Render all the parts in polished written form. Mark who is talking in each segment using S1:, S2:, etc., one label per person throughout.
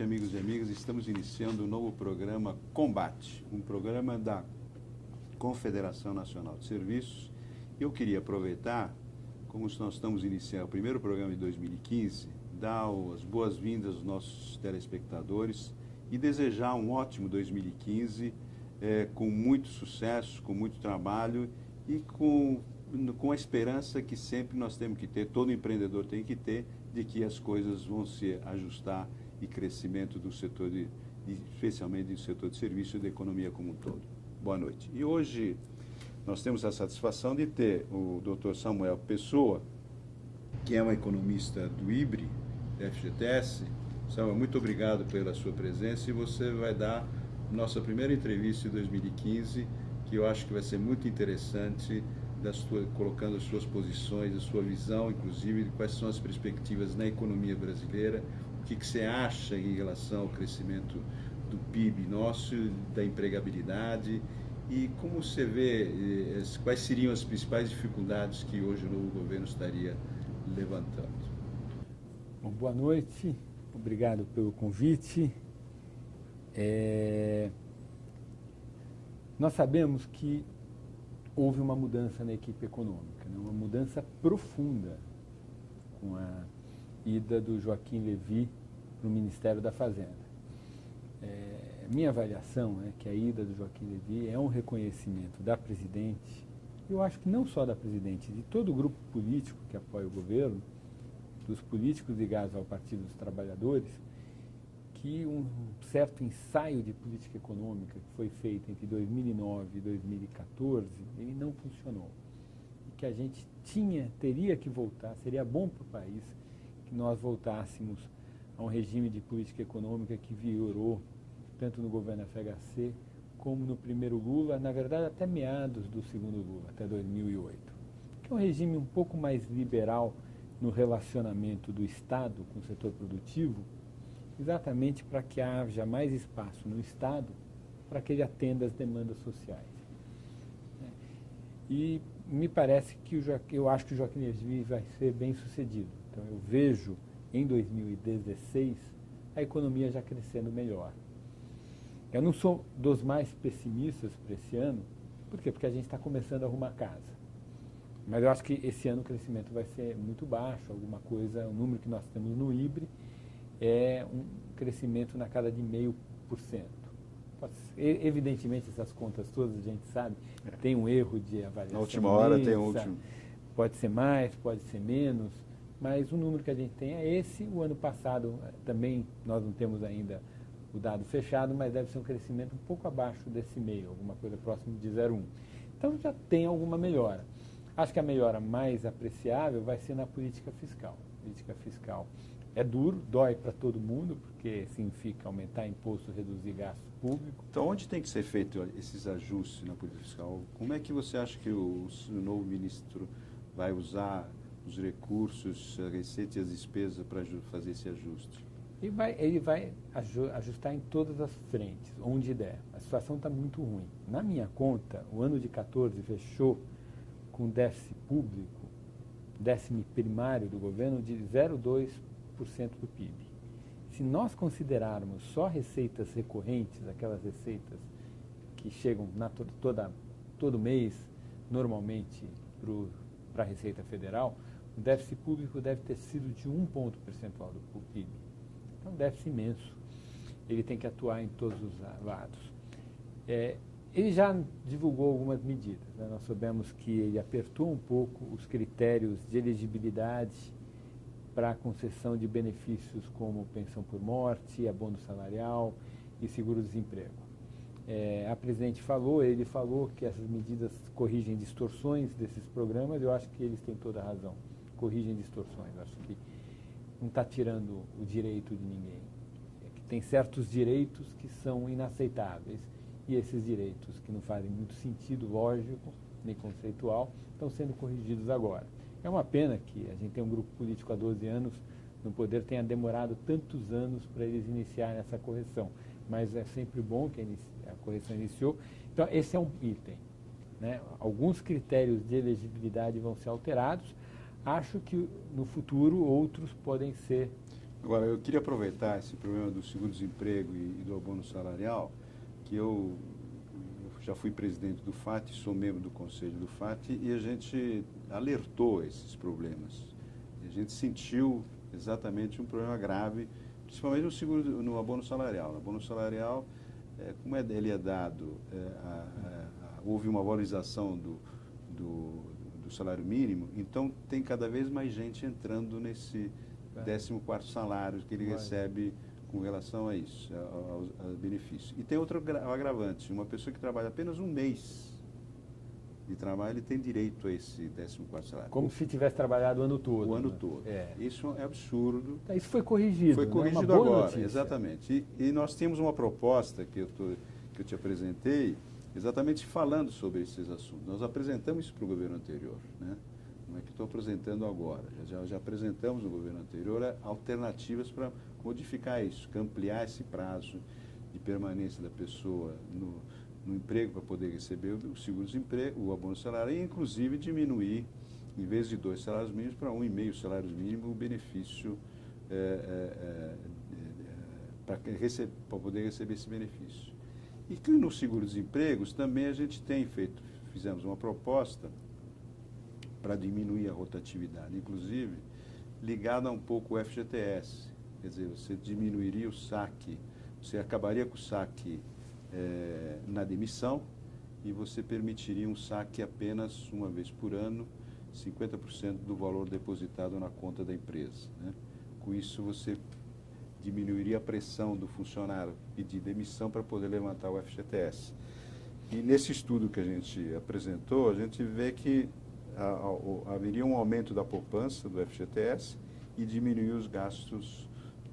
S1: noite, amigos e amigas. Estamos iniciando um novo programa Combate, um programa da Confederação Nacional de Serviços. Eu queria aproveitar, como nós estamos iniciando o primeiro programa de 2015, dar as boas-vindas aos nossos telespectadores e desejar um ótimo 2015, com muito sucesso, com muito trabalho e com a esperança que sempre nós temos que ter, todo empreendedor tem que ter, de que as coisas vão se ajustar e crescimento do setor, especialmente do setor de serviço e da economia como um todo. Boa noite. E hoje nós temos a satisfação de ter o Dr. Samuel Pessoa, que é um economista do IBRE, da FGTS. Samuel, muito obrigado pela sua presença e você vai dar nossa primeira entrevista de 2015, que eu acho que vai ser muito interessante, colocando as suas posições, a sua visão, inclusive, de quais são as perspectivas na economia brasileira, o que você acha em relação ao crescimento do PIB nosso, da empregabilidade, e como você vê, quais seriam as principais dificuldades que hoje o novo governo estaria levantando.
S2: Bom, boa noite, obrigado pelo convite. Nós sabemos que houve uma mudança na equipe econômica, né? Uma mudança profunda com a ida do Joaquim Levy no Ministério da Fazenda. Minha avaliação é que a ida do Joaquim Levy é um reconhecimento da presidente, eu acho que não só da presidente, de todo o grupo político que apoia o governo, dos políticos ligados ao Partido dos Trabalhadores, que um certo ensaio de política econômica que foi feito entre 2009 e 2014, ele não funcionou. E que a gente teria que voltar, seria bom para o país que nós voltássemos a um regime de política econômica que vigorou tanto no governo FHC como no primeiro Lula, na verdade até meados do segundo Lula, até 2008. Que é um regime um pouco mais liberal no relacionamento do Estado com o setor produtivo, exatamente para que haja mais espaço no Estado para que ele atenda as demandas sociais. E me parece que eu acho que o Joaquim Levy vai ser bem sucedido. Então eu vejo em 2016 a economia já crescendo melhor. Eu não sou dos mais pessimistas para esse ano, por quê? Porque a gente está começando a arrumar casa. Mas eu acho que esse ano o crescimento vai ser muito baixo, alguma coisa, o número que nós temos no IBRE é um crescimento na casa de 0,5%. Evidentemente, essas contas todas a gente sabe, tem um erro de avaliação.
S1: Na última hora tem um último.
S2: Pode ser mais, pode ser menos, mas o número que a gente tem é esse. O ano passado também nós não temos ainda o dado fechado, mas deve ser um crescimento um pouco abaixo desse meio, alguma coisa próximo de 0,1. Então já tem alguma melhora. Acho que a melhora mais apreciável vai ser na política fiscal. A política fiscal é duro, dói para todo mundo, porque significa aumentar imposto, reduzir gasto público.
S1: Então, onde tem que ser feito esses ajustes na política fiscal? Como é que você acha que o novo ministro vai usar os recursos, a receita e as despesas para fazer esse ajuste?
S2: Ele vai ajustar em todas as frentes, onde der. A situação está muito ruim. Na minha conta, o ano de 14 fechou com déficit público, déficit primário do governo, de 0,2% do PIB. Se nós considerarmos só receitas recorrentes, aquelas receitas que chegam todo mês, normalmente, para a Receita Federal, o déficit público deve ter sido de 1 ponto percentual do PIB. É um déficit imenso. Ele tem que atuar em todos os lados. Ele já divulgou algumas medidas, né? Nós soubemos que ele apertou um pouco os critérios de elegibilidade para a concessão de benefícios como pensão por morte, abono salarial e seguro-desemprego. A presidente ele falou que essas medidas corrigem distorções desses programas. Eu acho que eles têm toda a razão, corrigem distorções. Eu acho que não está tirando o direito de ninguém. Que tem certos direitos que são inaceitáveis e esses direitos que não fazem muito sentido lógico nem conceitual estão sendo corrigidos agora. É uma pena que a gente tem um grupo político há 12 anos no poder, tenha demorado tantos anos para eles iniciarem essa correção, mas é sempre bom que a correção iniciou. Então esse é um item, né? Alguns critérios de elegibilidade vão ser alterados. Acho que no futuro outros podem ser
S1: Agora, eu queria aproveitar esse problema do seguro-desemprego e do abono salarial, que eu já fui presidente do FAT, sou membro do conselho do FAT, e a gente alertou esses problemas. E a gente sentiu exatamente um problema grave, principalmente no abono salarial. No abono salarial, como ele é dado, houve uma valorização do salário mínimo, então tem cada vez mais gente entrando nesse 14º salário que ele recebe com relação a isso, ao benefício. E tem outro agravante, uma pessoa que trabalha apenas um mês de trabalho, ele tem direito a esse 14º salário.
S2: Como se tivesse trabalhado o ano todo.
S1: O ano todo. Isso é absurdo.
S2: Isso foi corrigido.
S1: Foi corrigido
S2: uma boa
S1: agora,
S2: notícia.
S1: exatamente. E nós temos uma proposta que eu te apresentei, exatamente falando sobre esses assuntos. Nós apresentamos isso para o governo anterior, né? Não é que estou apresentando agora. Já apresentamos no governo anterior alternativas para modificar isso, ampliar esse prazo de permanência da pessoa no emprego para poder receber o seguro-desemprego, o abono salarial, e inclusive diminuir, em vez de 2 salários mínimos, para 1,5 salário mínimo, o benefício para poder receber esse benefício. E que no seguro-desemprego também a gente fizemos uma proposta para diminuir a rotatividade, inclusive ligada um pouco ao FGTS. Quer dizer, você diminuiria o saque, você acabaria com o saque na demissão e você permitiria um saque apenas uma vez por ano, 50% do valor depositado na conta da empresa, né? Com isso, você diminuiria a pressão do funcionário pedir demissão para poder levantar o FGTS. E nesse estudo que a gente apresentou, a gente vê que haveria um aumento da poupança do FGTS e diminuir os gastos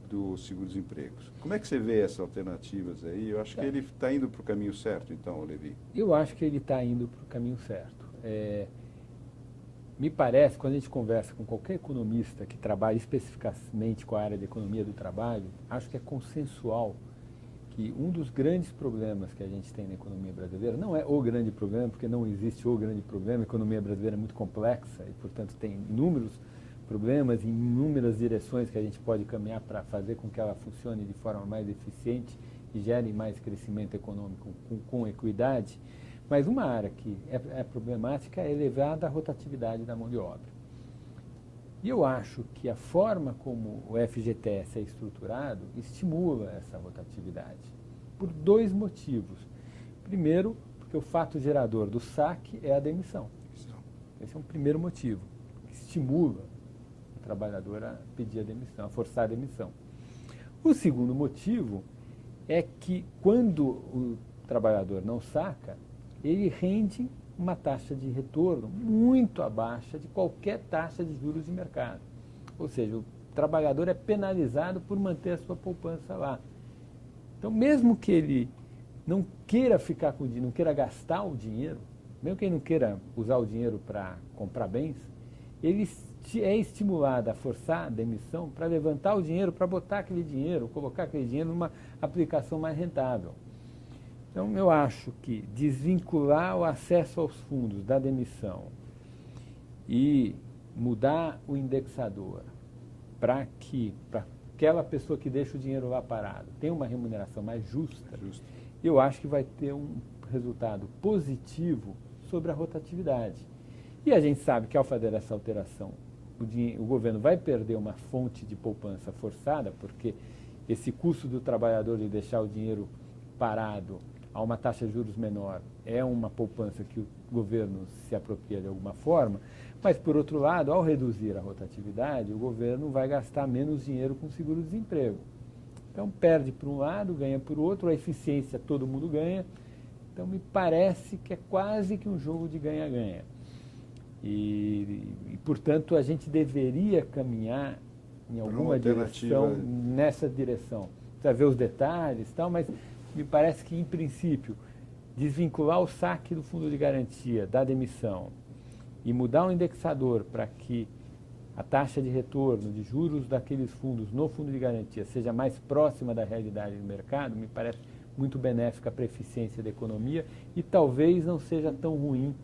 S1: do seguro-desemprego. Como é que você vê essas alternativas aí? Eu acho que ele está indo para o caminho certo, então, Levi.
S2: Eu acho que ele está indo para o caminho certo. Me parece, quando a gente conversa com qualquer economista que trabalha especificamente com a área de economia do trabalho, acho que é consensual que um dos grandes problemas que a gente tem na economia brasileira, não é o grande problema, porque não existe o grande problema, a economia brasileira é muito complexa e, portanto, tem inúmeros problemas e inúmeras direções que a gente pode caminhar para fazer com que ela funcione de forma mais eficiente e gere mais crescimento econômico com equidade. Mas uma área que é problemática é elevada a rotatividade da mão de obra. E eu acho que a forma como o FGTS é estruturado estimula essa rotatividade, por 2 motivos. Primeiro, porque o fato gerador do saque é a demissão. Esse é um primeiro motivo, que estimula o trabalhador a pedir a demissão, a forçar a demissão. O segundo motivo é que quando o trabalhador não saca, ele rende uma taxa de retorno muito abaixo de qualquer taxa de juros de mercado. Ou seja, o trabalhador é penalizado por manter a sua poupança lá. Então, mesmo que ele não queira ficar com o dinheiro, não queira gastar o dinheiro, mesmo que ele não queira usar o dinheiro para comprar bens, ele é estimulado a forçar a demissão para levantar o dinheiro, para botar aquele dinheiro, colocar aquele dinheiro numa aplicação mais rentável. Então, eu acho que desvincular o acesso aos fundos da demissão e mudar o indexador para que aquela pessoa que deixa o dinheiro lá parado tenha uma remuneração mais justa, eu acho que vai ter um resultado positivo sobre a rotatividade. E a gente sabe que ao fazer essa alteração, o governo vai perder uma fonte de poupança forçada, porque esse custo do trabalhador de deixar o dinheiro parado a uma taxa de juros menor é uma poupança que o governo se apropria de alguma forma, mas, por outro lado, ao reduzir a rotatividade, o governo vai gastar menos dinheiro com seguro-desemprego. Então, perde por um lado, ganha por outro, a eficiência todo mundo ganha. Então, me parece que é quase que um jogo de ganha-ganha. E, portanto, a gente deveria caminhar em alguma direção, nessa direção. Precisa ver os detalhes e tal, mas me parece que, em princípio, desvincular o saque do fundo de garantia da demissão e mudar o indexador para que a taxa de retorno de juros daqueles fundos no fundo de garantia seja mais próxima da realidade do mercado, me parece muito benéfica para a eficiência da economia e talvez não seja tão ruim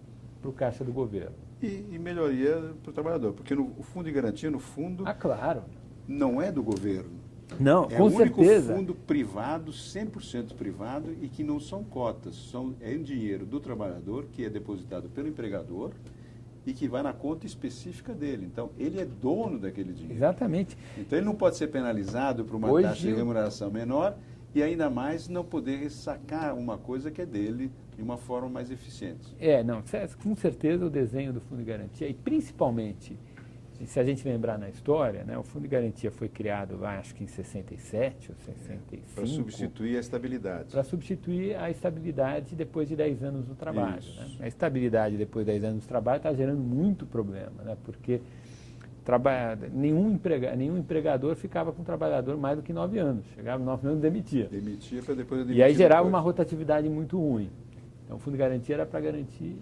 S2: para o caixa do governo.
S1: E melhoria para o trabalhador, porque o fundo de garantia, no fundo...
S2: Ah, claro.
S1: não é do governo.
S2: Não,
S1: É
S2: com
S1: o único
S2: certeza.
S1: fundo privado, 100% privado, e que não são cotas, é um dinheiro do trabalhador que é depositado pelo empregador e que vai na conta específica dele. Então, ele é dono daquele dinheiro.
S2: Exatamente.
S1: Então, ele não pode ser penalizado por uma
S2: Hoje
S1: taxa de remuneração menor e ainda mais não poder sacar uma coisa que é dele de uma forma mais eficiente.
S2: Não, com certeza o desenho do Fundo de Garantia, e principalmente, se a gente lembrar na história, né, o Fundo de Garantia foi criado lá, acho que em 67 ou 65.
S1: Para substituir a estabilidade.
S2: Para substituir a estabilidade depois de 10 anos do trabalho. Né? A estabilidade depois de 10 anos do trabalho está gerando muito problema, né? Porque nenhum empregador ficava com o trabalhador mais do que 9 anos. Chegava 9 anos e demitia.
S1: Demitia para depois demitir.
S2: E aí gerava
S1: depois
S2: uma rotatividade muito ruim. Então o Fundo de Garantia era para garantir,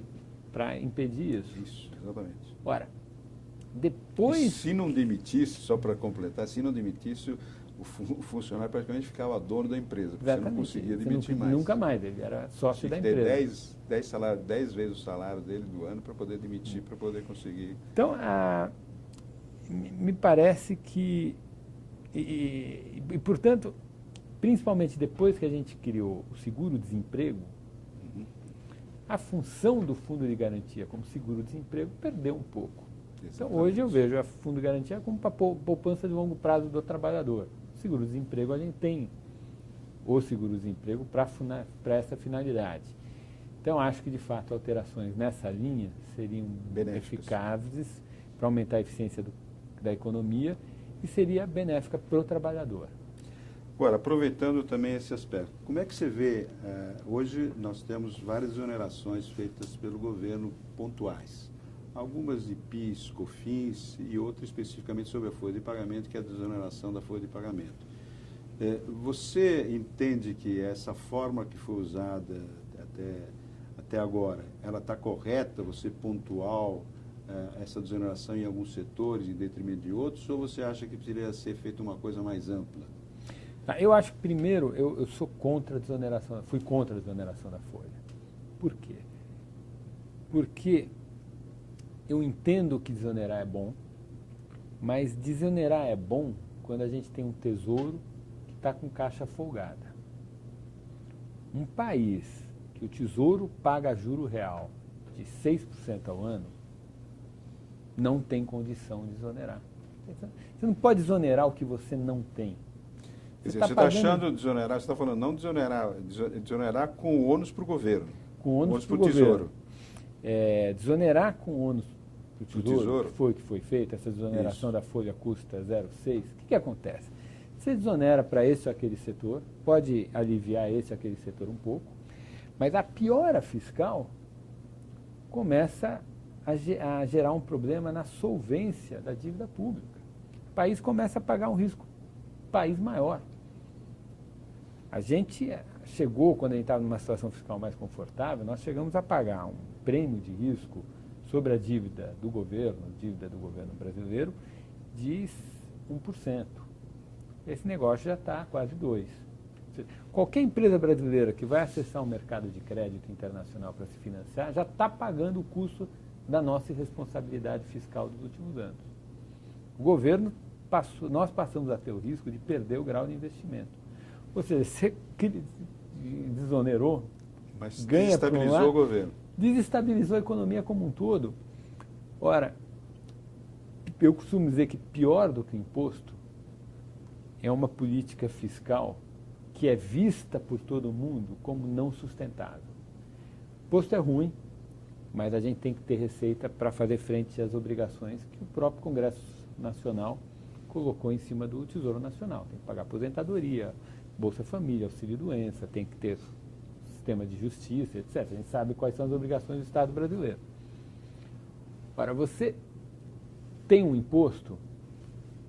S2: para impedir isso.
S1: Isso, exatamente.
S2: Ora, depois...
S1: E se não demitisse, só para completar, se não demitisse, o funcionário praticamente ficava dono da empresa, porque
S2: Exatamente.
S1: você não conseguia
S2: Você
S1: demitir mais.
S2: Nunca mais, ele era sócio da
S1: Tinha que ter
S2: empresa.
S1: 10 vezes o salário dele do ano para poder demitir, para poder conseguir.
S2: Então, me parece que, e, portanto, principalmente depois que a gente criou o seguro-desemprego, a função do Fundo de Garantia como seguro-desemprego perdeu um pouco. Então, hoje eu vejo a Fundo de Garantia como para poupança de longo prazo do trabalhador. Seguro-desemprego, a gente tem o seguro-desemprego para essa finalidade. Então, acho que, de fato, alterações nessa linha seriam eficazes para aumentar a eficiência da economia e seria benéfica para o trabalhador.
S1: Agora, aproveitando também esse aspecto, como é que você vê, hoje nós temos várias exonerações feitas pelo governo pontuais, algumas de PIS, COFINS e outras especificamente sobre a folha de pagamento, que é a desoneração da folha de pagamento. Você entende que essa forma que foi usada até agora, ela está correta, você pontual essa desoneração em alguns setores em detrimento de outros, ou você acha que precisaria ser feita uma coisa mais ampla?
S2: Eu acho que, primeiro, eu sou contra a desoneração, fui contra a desoneração da folha. Por quê? Porque eu entendo que desonerar é bom, mas desonerar é bom quando a gente tem um tesouro que está com caixa folgada. Um país que o tesouro paga juro real de 6% ao ano, não tem condição de desonerar. Você não pode desonerar o que você não tem.
S1: Você está achando desonerar, você está falando não desonerar com o ônus para o governo.
S2: Com o ônus para o
S1: tesouro.
S2: Desonerar com o ônus para o tesouro, que foi feita, essa desoneração da folha custa 0,6, o que acontece? Você desonera para esse ou aquele setor, pode aliviar esse ou aquele setor um pouco, mas a piora fiscal começa a gerar um problema na solvência da dívida pública. O país começa a pagar um risco país maior. A gente chegou, quando a gente estava numa situação fiscal mais confortável, nós chegamos a pagar um prêmio de risco sobre a dívida do governo brasileiro, de 1%. Esse negócio já está quase 2%. Qualquer empresa brasileira que vai acessar o mercado de crédito internacional para se financiar, já está pagando o custo da nossa irresponsabilidade fiscal dos últimos anos. O governo nós passamos a ter o risco de perder o grau de investimento. Ou seja, você desonerou,
S1: mas
S2: ganha
S1: desestabilizou o governo.
S2: Desestabilizou a economia como um todo. Ora, eu costumo dizer que pior do que o imposto é uma política fiscal que é vista por todo mundo como não sustentável. Imposto é ruim, mas a gente tem que ter receita para fazer frente às obrigações que o próprio Congresso Nacional colocou em cima do Tesouro Nacional. Tem que pagar aposentadoria, Bolsa Família, auxílio-doença, tem que ter sistema de justiça, etc. A gente sabe quais são as obrigações do Estado brasileiro. Ora, você tem um imposto,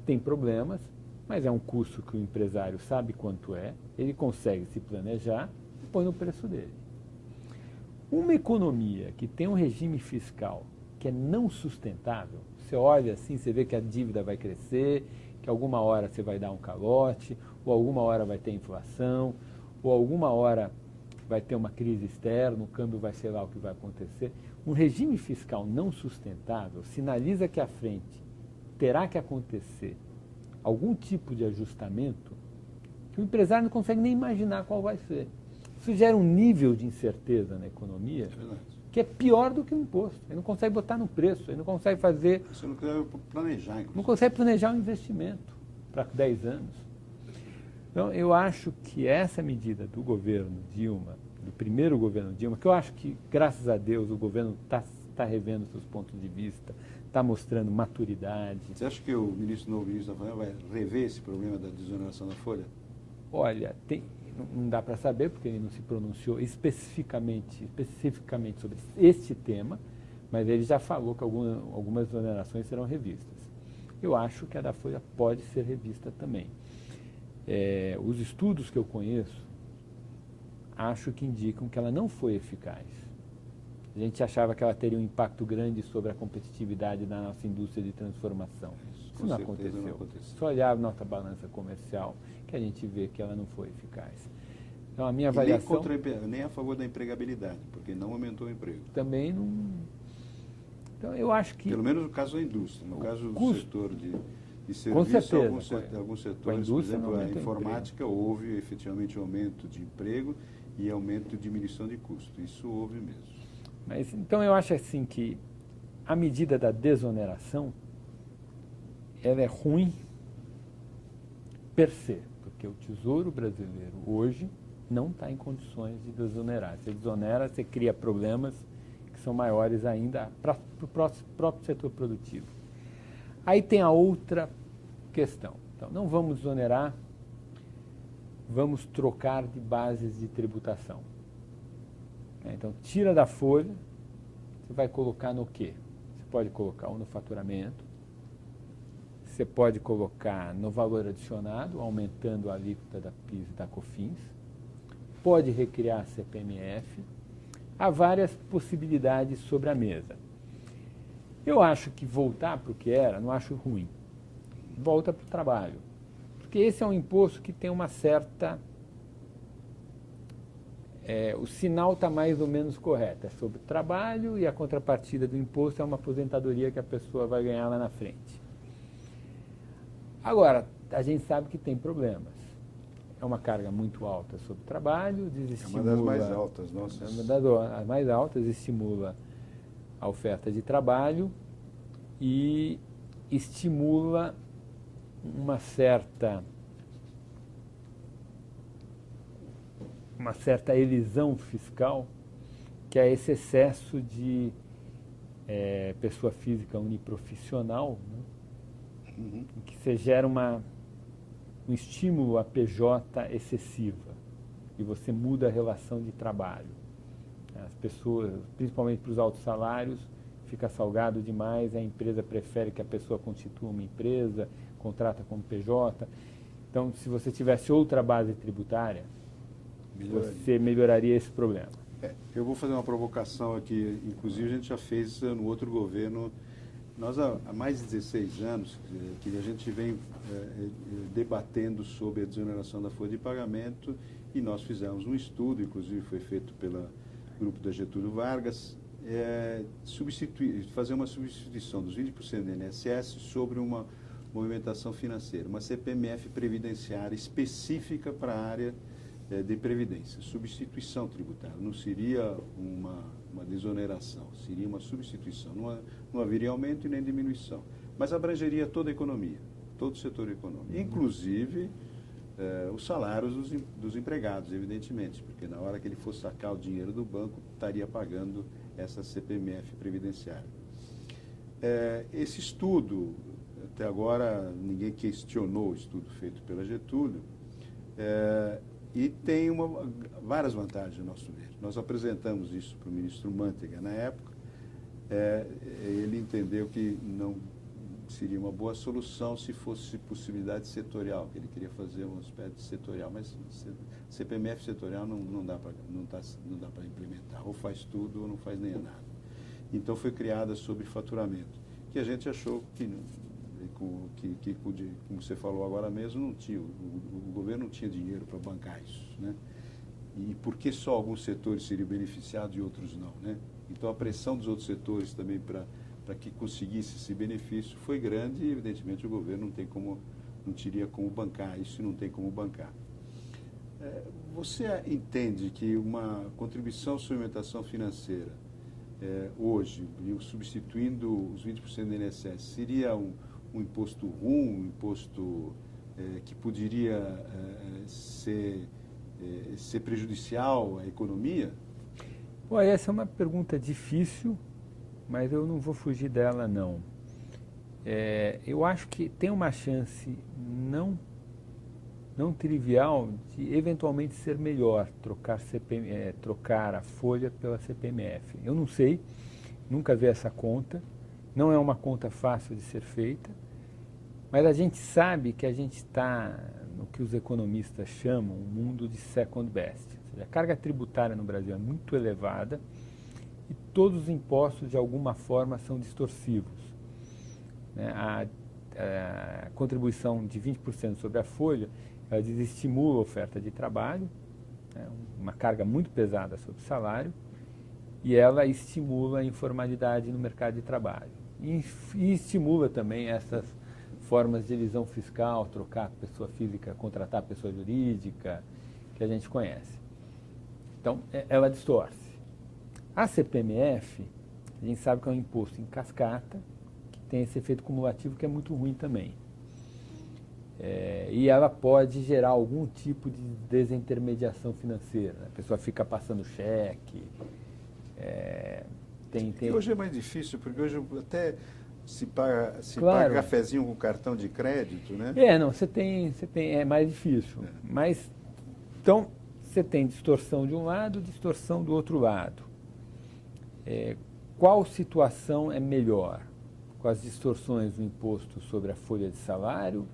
S2: tem problemas, mas é um custo que o empresário sabe quanto é, ele consegue se planejar e põe no preço dele. Uma economia que tem um regime fiscal que é não sustentável, você olha assim, você vê que a dívida vai crescer, que alguma hora você vai dar um calote, ou alguma hora vai ter inflação, ou alguma hora vai ter uma crise externa, o câmbio vai ser lá o que vai acontecer. Um regime fiscal não sustentável sinaliza que à frente terá que acontecer algum tipo de ajustamento que o empresário não consegue nem imaginar qual vai ser. Isso gera um nível de incerteza na economia que é pior do que o imposto. Ele não consegue botar no preço, ele não consegue fazer...
S1: Você não consegue planejar, inclusive.
S2: Não consegue planejar um investimento para 10 anos. Então, eu acho que essa medida do governo Dilma, do primeiro governo Dilma, que eu acho que, graças a Deus, o governo está revendo seus pontos de vista, está mostrando maturidade.
S1: Você acha que o novo ministro da Fazenda vai rever esse problema da desoneração da folha?
S2: Olha, não dá para saber, porque ele não se pronunciou especificamente sobre este tema, mas ele já falou que algumas exonerações serão revistas. Eu acho que a da folha pode ser revista também. Os estudos que eu conheço, acho que indicam que ela não foi eficaz. A gente achava que ela teria um impacto grande sobre a competitividade da nossa indústria de transformação. Isso não aconteceu. Só olhar a nossa balança comercial que a gente vê que ela não foi eficaz. Então, a minha avaliação...
S1: Nem a favor da empregabilidade, porque não aumentou o emprego.
S2: Também não... Então, eu acho que...
S1: Pelo menos no caso da indústria. No caso do setor de serviço,
S2: com certeza,
S1: alguns setores, por exemplo, a informática, houve efetivamente aumento de emprego e aumento de diminuição de custo. Isso houve mesmo.
S2: Mas, então, eu acho assim que a medida da desoneração, ela é ruim per se, porque o Tesouro Brasileiro hoje não está em condições de desonerar. Se desonera, você cria problemas que são maiores ainda para o próprio setor produtivo. Aí tem a outra questão. Então, não vamos desonerar, vamos trocar de bases de tributação. Então, tira da folha, você vai colocar no quê? Você pode colocar ou no faturamento, você pode colocar no valor adicionado, aumentando a alíquota da PIS e da COFINS, pode recriar a CPMF, há várias possibilidades sobre a mesa. Eu acho que voltar para o que era, não acho ruim. Volta para o trabalho. Porque esse é um imposto que tem uma certa... o sinal está mais ou menos correto. É sobre o trabalho e a contrapartida do imposto é uma aposentadoria que a pessoa vai ganhar lá na frente. Agora, a gente sabe que tem problemas. É uma carga muito alta sobre o trabalho, desestimula...
S1: É uma das mais altas, nossas.
S2: É uma das mais altas, estimula a oferta de trabalho e estimula uma certa elisão fiscal, que é esse excesso de pessoa física uniprofissional, né? Que se gera um estímulo à PJ excessiva e você muda a relação de trabalho. As pessoas, principalmente para os altos salários, fica salgado demais, a empresa prefere que a pessoa constitua uma empresa, contrata como PJ. Então, se você tivesse outra base tributária, você melhoraria esse problema.
S1: Eu vou fazer uma provocação aqui, inclusive a gente já fez no outro governo. Nós, há mais de 16 anos, que a gente vem debatendo sobre a desoneração da folha de pagamento e nós fizemos um estudo, inclusive foi feito pelo grupo da Getúlio Vargas, fazer uma substituição dos 20% do INSS sobre uma movimentação financeira, uma CPMF previdenciária específica para a área de previdência, substituição tributária, não seria uma desoneração, seria uma substituição, não haveria aumento e nem diminuição, mas abrangeria toda a economia, todo o setor econômico, inclusive os salários dos empregados, evidentemente, porque na hora que ele for sacar o dinheiro do banco, estaria pagando essa CPMF previdenciária. Esse estudo, até agora ninguém questionou o estudo feito pela Getúlio, e tem várias vantagens, a nosso ver. Nós apresentamos isso para o ministro Mantega na época, ele entendeu que não seria uma boa solução se fosse possibilidade setorial, que ele queria fazer um aspecto setorial, mas CPMF setorial não dá para implementar, ou faz tudo ou não faz nem nada. Então foi criada sobre faturamento, que a gente achou que como você falou agora mesmo, não tinha, o governo não tinha dinheiro para bancar isso, né? E por que só alguns setores seriam beneficiados e outros não, né? Então a pressão dos outros setores também para que conseguisse esse benefício foi grande e evidentemente o governo não tem como não teria como bancar, isso não tem como bancar. Você entende que uma contribuição à suplementação financeira, hoje, substituindo os 20% do INSS, seria um imposto ruim, um imposto que poderia ser prejudicial à economia?
S2: Bom, essa é uma pergunta difícil, mas eu não vou fugir dela, não. Eu acho que tem uma chance não trivial de eventualmente ser melhor trocar a folha pela CPMF. Eu não sei, nunca vi essa conta, não é uma conta fácil de ser feita, mas a gente sabe que a gente está no que os economistas chamam um mundo de second best. Ou seja, a carga tributária no Brasil é muito elevada e todos os impostos, de alguma forma, são distorsivos. A contribuição de 20% sobre a folha, ela desestimula a oferta de trabalho, uma carga muito pesada sobre o salário, e ela estimula a informalidade no mercado de trabalho. E estimula também essas formas de elisão fiscal, trocar pessoa física, contratar pessoa jurídica, que a gente conhece. Então, ela distorce. A CPMF, a gente sabe que é um imposto em cascata, que tem esse efeito cumulativo que é muito ruim também. E ela pode gerar algum tipo de desintermediação financeira. A pessoa fica passando cheque.
S1: E hoje é mais difícil, porque hoje até se paga cafezinho com cartão de crédito, né?
S2: É mais difícil. Mas, então, você tem distorção de um lado, distorção do outro lado. Qual situação é melhor? Com as distorções do imposto sobre a folha de salário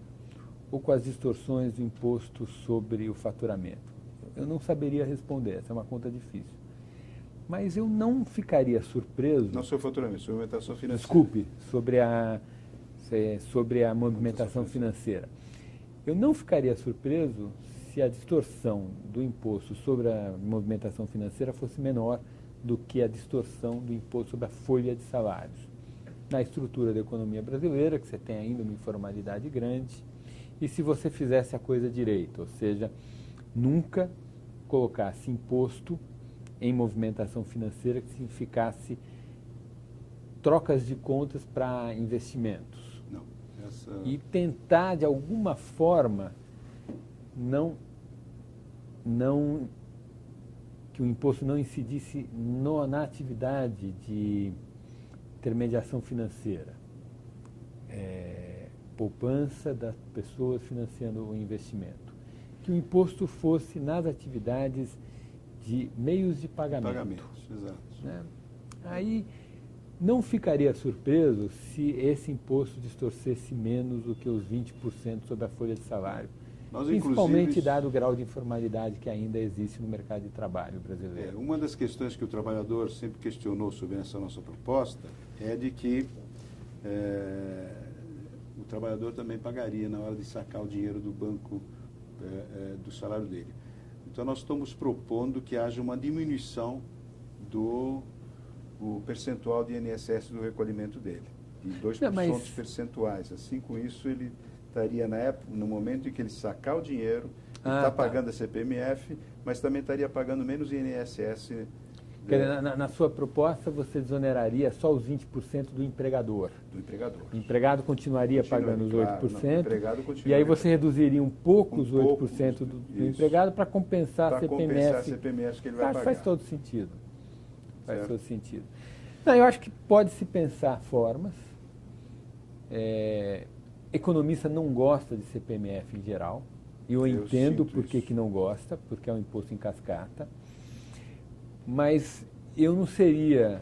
S2: ou com as distorções do imposto sobre o faturamento? Eu não saberia responder, essa é uma conta difícil. Mas eu não ficaria surpreso...
S1: Não sobre o faturamento, sobre a movimentação financeira.
S2: Desculpe, sobre a movimentação financeira. Eu não ficaria surpreso se a distorção do imposto sobre a movimentação financeira fosse menor do que a distorção do imposto sobre a folha de salários. Na estrutura da economia brasileira, que você tem ainda uma informalidade grande, e se você fizesse a coisa direito, ou seja, nunca colocasse imposto em movimentação financeira que significasse trocas de contas para investimentos.
S1: Não.
S2: E tentar, de alguma forma, que o imposto não incidisse na atividade de intermediação financeira. Poupança das pessoas financiando o investimento. Que o imposto fosse nas atividades de meios de pagamento.
S1: Pagamentos, exato.
S2: Aí não ficaria surpreso se esse imposto distorcesse menos do que os 20% sobre a folha de salário. Principalmente dado o grau de informalidade que ainda existe no mercado de trabalho brasileiro.
S1: Uma das questões que o trabalhador sempre questionou sobre essa nossa proposta é de que o trabalhador também pagaria na hora de sacar o dinheiro do banco do salário dele. Então, nós estamos propondo que haja uma diminuição do percentual de INSS do recolhimento dele, de 2% percentuais. Assim, com isso, ele estaria, no momento em que ele sacar o dinheiro, ele está pagando a CPMF, mas também estaria pagando menos INSS.
S2: Na sua proposta, você desoneraria só os 20% do empregador.
S1: Do empregador.
S2: O empregado continuaria pagando os 8%,
S1: continuaria,
S2: e aí você reduziria um pouco os 8% do empregado para compensar a CPMF.
S1: Compensar a CPMF que ele vai pagar.
S2: Faz todo sentido. Faz todo sentido. Não, eu acho que pode-se pensar formas. Economista não gosta de CPMF em geral. E eu entendo por que não gosta, porque é um imposto em cascata. Mas eu não seria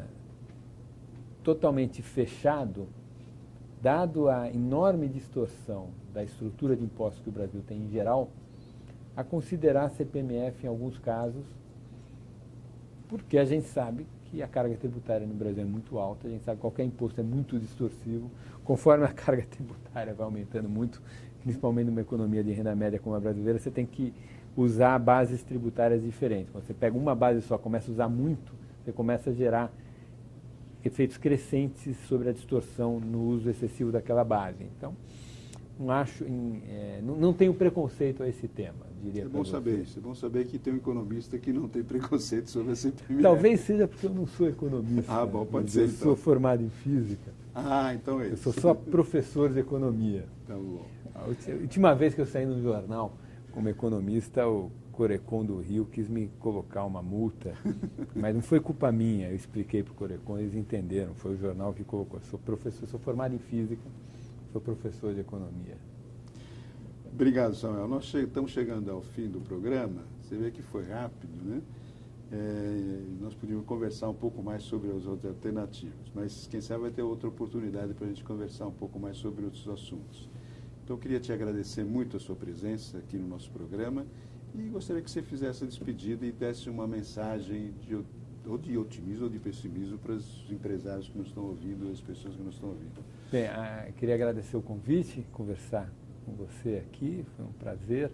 S2: totalmente fechado, dado a enorme distorção da estrutura de impostos que o Brasil tem em geral, a considerar a CPMF em alguns casos, porque a gente sabe que a carga tributária no Brasil é muito alta, a gente sabe que qualquer imposto é muito distorsivo, conforme a carga tributária vai aumentando muito, principalmente numa economia de renda média como a brasileira, você tem que usar bases tributárias diferentes. Quando você pega uma base só, começa a usar muito, você começa a gerar efeitos crescentes sobre a distorção no uso excessivo daquela base. Então, não tenho preconceito a esse tema, diria.
S1: É bom saber isso. É bom saber que tem um economista que não tem preconceito sobre a CPMF.
S2: Talvez seja porque eu não sou economista.
S1: Ah, bom, pode ser.
S2: Eu sou formado em física.
S1: Ah, então é isso.
S2: Eu sou só professor de economia.
S1: Tá bom.
S2: A última vez que eu saí no jornal como economista, o Corecon do Rio quis me colocar uma multa, mas não foi culpa minha. Eu expliquei para o Corecon, eles entenderam. Foi o jornal que colocou. Sou professor, sou formado em física, sou professor de economia.
S1: Obrigado, Samuel. Nós estamos chegando ao fim do programa. Você vê que foi rápido, né? Nós podíamos conversar um pouco mais sobre as outras alternativas, mas quem sabe vai ter outra oportunidade para a gente conversar um pouco mais sobre outros assuntos. Então, eu queria te agradecer muito a sua presença aqui no nosso programa e gostaria que você fizesse a despedida e desse uma mensagem ou de otimismo ou de pessimismo para os empresários que nos estão ouvindo, as pessoas que nos estão ouvindo.
S2: Bem, queria agradecer o convite, conversar com você aqui, foi um prazer.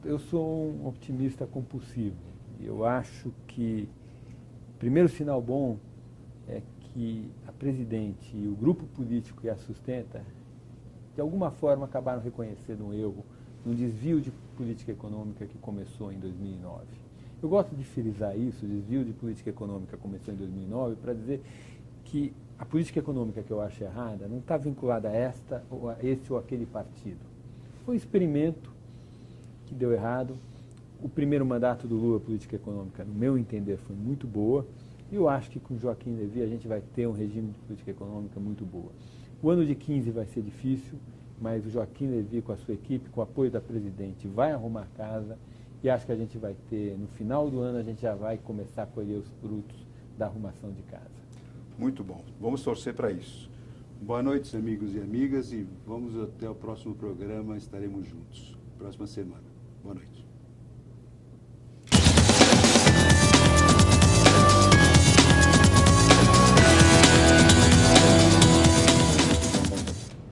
S2: Eu sou um optimista compulsivo. Eu acho que o primeiro sinal bom é que a presidente e o grupo político que a sustenta, de alguma forma, acabaram reconhecendo um erro, um desvio de política econômica que começou em 2009. Eu gosto de frisar isso, o desvio de política econômica começou em 2009, para dizer que a política econômica que eu acho errada não está vinculada a esse ou aquele partido. Foi um experimento que deu errado. O primeiro mandato do Lula, a política econômica, no meu entender, foi muito boa. E eu acho que com Joaquim Levy a gente vai ter um regime de política econômica muito boa. O ano de 15 vai ser difícil, mas o Joaquim Levy, com a sua equipe, com o apoio da presidente, vai arrumar casa e acho que a gente vai ter, no final do ano, a gente já vai começar a colher os frutos da arrumação de casa.
S1: Muito bom. Vamos torcer para isso. Boa noite, amigos e amigas, e vamos até o próximo programa. Estaremos juntos. Próxima semana. Boa noite.